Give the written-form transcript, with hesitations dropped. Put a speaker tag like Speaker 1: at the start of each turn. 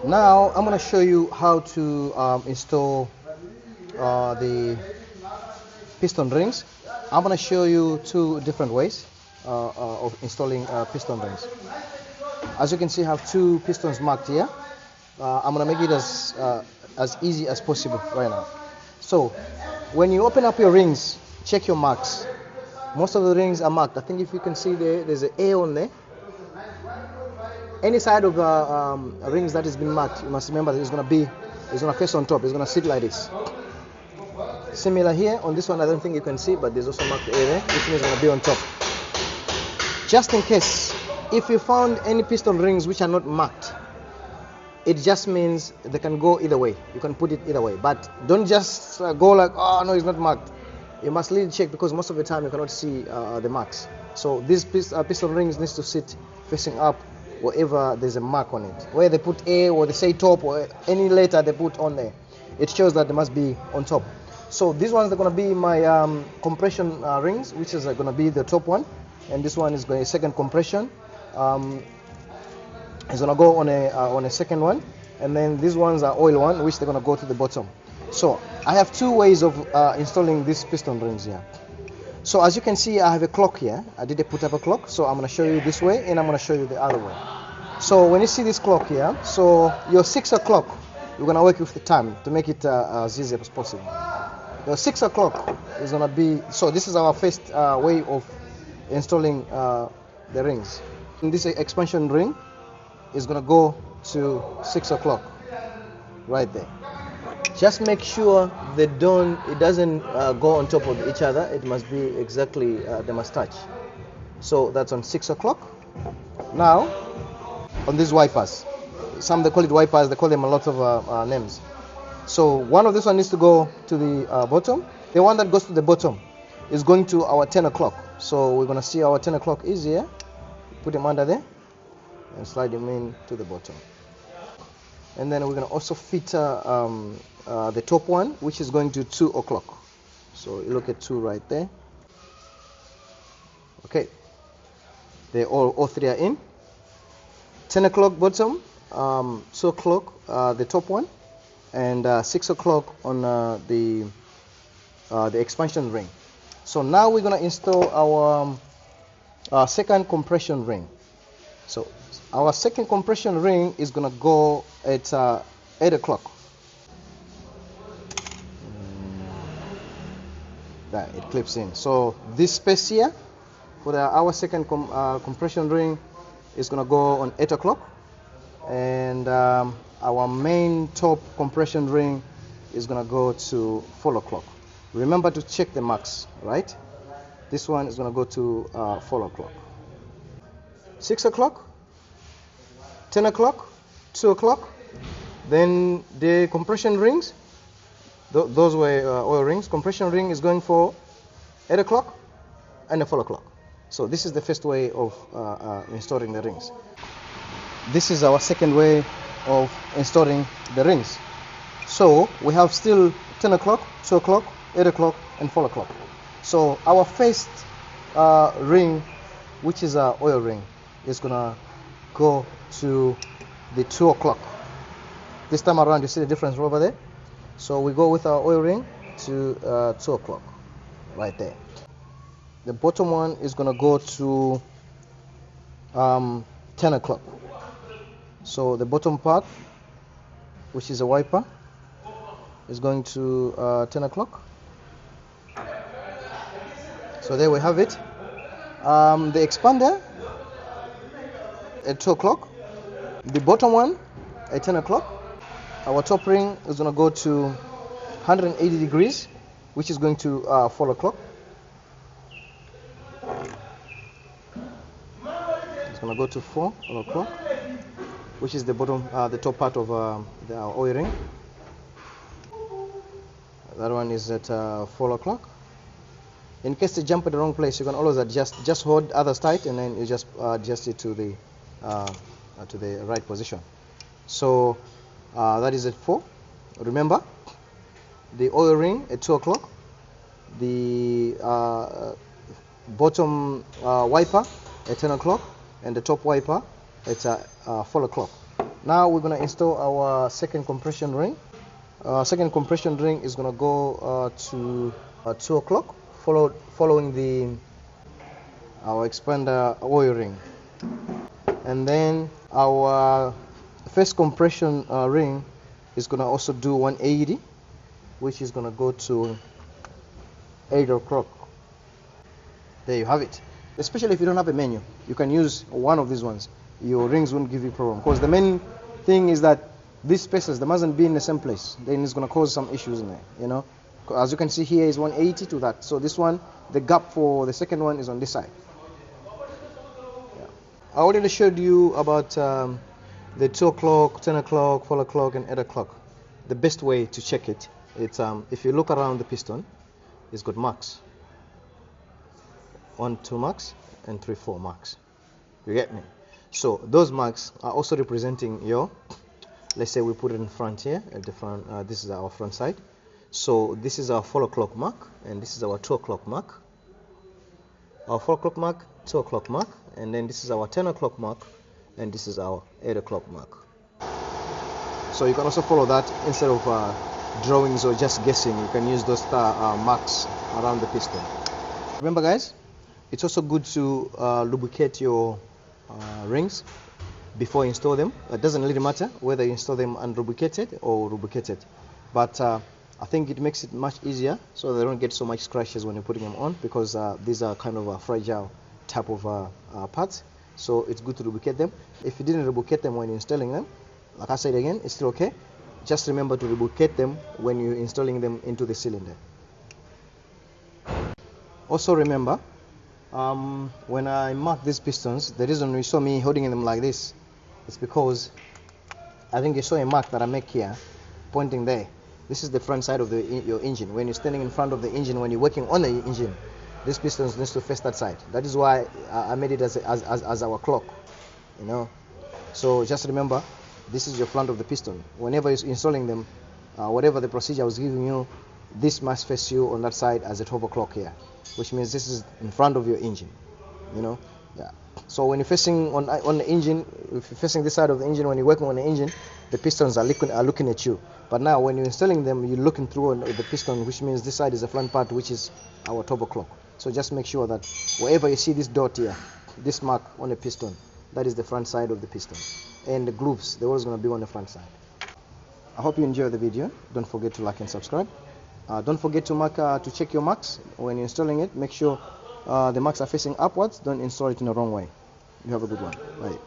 Speaker 1: Now I'm going to show you how to install the piston rings. I'm going to show you two different ways of installing piston rings. As you can see, I have two pistons marked here. I'm going to make it as easy as possible right now. So when you open up your rings, check your marks. Most of the rings are marked. I think if you can see there's an A on there. Any side of the rings that has been marked, you must remember that it's going to face on top. It's going to sit like this. Similar here on this one, I don't think you can see, but there's also marked A there, which means it's going to be on top. Just in case, if you found any piston rings which are not marked, it just means they can go either way. You can put it either way, but don't just go like, oh no, it's not marked. You must really check, because most of the time you cannot see the marks. So these piston rings needs to sit facing up wherever there's a mark on it. Where they put A or they say top or any letter they put on there, it shows that they must be on top. So these ones are going to be my compression rings, which is going to be the top one, and this one is going to second compression. It's going to go on a second one, and then these ones are oil one, which they're going to go to the bottom. So I have two ways of installing these piston rings here. So as you can see, I have a clock here. I did put up a clock, so I'm going to show you this way and I'm going to show you the other way. So when you see this clock here, so your 6 o'clock, you're going to work with the time to make it as easy as possible. Your 6 o'clock is going to be, so this is our first way of installing the rings. And this expansion ring is going to go to 6 o'clock right there. Just make sure it doesn't go on top of each other. It must be exactly, they must touch. So that's on 6 o'clock. Now, on these wipers, some they call it wipers, they call them a lot of names. So one of this one needs to go to the bottom. The one that goes to the bottom is going to our 10 o'clock. So we're going to see our 10 o'clock is here. Put them under there and slide them in to the bottom. And then we're going to also fit the top one, which is going to 2 o'clock. So you look at 2 right there. Okay, they all three are in. 10 o'clock bottom, 2 o'clock the top one, and 6 o'clock on the expansion ring. So now we're going to install our second compression ring. So our second compression ring is going to go at 8 o'clock. That it clips in. So this space here for our second compression ring is going to go on 8 o'clock, and our main top compression ring is going to go to 4 o'clock. Remember to check the marks, right? This one is going to go to 4 o'clock. 6 o'clock, 10 o'clock, 2 o'clock. Then the compression rings, those were oil rings. Compression ring is going for 8 o'clock and 4 o'clock. So this is the first way of installing the rings. This is our second way of installing the rings. So we have still 10 o'clock, 2 o'clock, 8 o'clock and 4 o'clock. So our first ring, which is our oil ring, is gonna go to the 2 o'clock. This time around you see the difference over there. So we go with our oil ring to 2 o'clock right there. The bottom one is gonna go to 10 o'clock. So the bottom part, which is a wiper, is going to 10 o'clock. So there we have it. The expander at 2 o'clock. The bottom one at 10 o'clock. Our top ring is going to go to 180 degrees, which is going to 4 o'clock. It's going to go to 4 o'clock, which is the bottom, the top part of the oil ring. That one is at 4 o'clock. In case you jump at the wrong place, you can always adjust. Just hold others tight, and then you just adjust it to the right position. So that is at 4. Remember, the oil ring at 2 o'clock, the bottom wiper at 10 o'clock, and the top wiper at 4 o'clock. Now we're gonna install our second compression ring. Second compression ring is gonna go to 2 o'clock, following our expander oil ring, and then our first compression ring is gonna also do 180, which is gonna go to 8 o'clock. There you have it. Especially if you don't have a menu, you can use one of these ones. Your rings won't give you problem, because the main thing is that these spaces, they mustn't be in the same place. Then it's going to cause some issues in there, you know. As you can see here is 180 to that. So this one, the gap for the second one is on this side. Yeah. I already showed you about the 2 o'clock, 10 o'clock, 4 o'clock, and 8 o'clock. The best way to check it, it's if you look around the piston, it's got marks. 1, 2 marks, and 3, 4 marks. You get me? So those marks are also representing your, let's say we put it in front here at the front. This is our front side. So this is our 4 o'clock mark, and this is our 2 o'clock mark. Our 4 o'clock mark, 2 o'clock mark, and then this is our 10 o'clock mark, and this is our 8 o'clock mark. So you can also follow that instead of drawings or just guessing. You can use those marks around the piston. Remember, guys, it's also good to lubricate your rings before you install them. It doesn't really matter whether you install them unlubricated or lubricated, but I think it makes it much easier so they don't get so much scratches when you're putting them on, because these are kind of a fragile type of parts. So it's good to lubricate them. If you didn't lubricate them when you're installing them, like I said again, it's still okay. Just remember to lubricate them when you're installing them into the cylinder. Also remember, when I mark these pistons, the reason you saw me holding them like this is because I think you saw a mark that I make here pointing there. This is the front side of your engine. When you're standing in front of the engine, when you're working on the engine, this piston needs to face that side. That is why I made it as our clock, you know. So just remember, this is your front of the piston. Whenever you're installing them, whatever the procedure I was giving you, this must face you on that side as a 12 o'clock here, which means this is in front of your engine, you know. Yeah. So when you're facing on the engine, if you're facing this side of the engine, when you're working on the engine, the pistons are looking at you. But now when you're installing them, you're looking through on the piston, which means this side is the front part, which is our turbo clock. So just make sure that wherever you see this dot here, this mark on the piston, that is the front side of the piston. And the grooves, they're always going to be on the front side. I hope you enjoyed the video. Don't forget to like and subscribe. Don't forget to check your marks when you're installing it. Make sure the marks are facing upwards. Don't install it in the wrong way. You have a good one. Bye.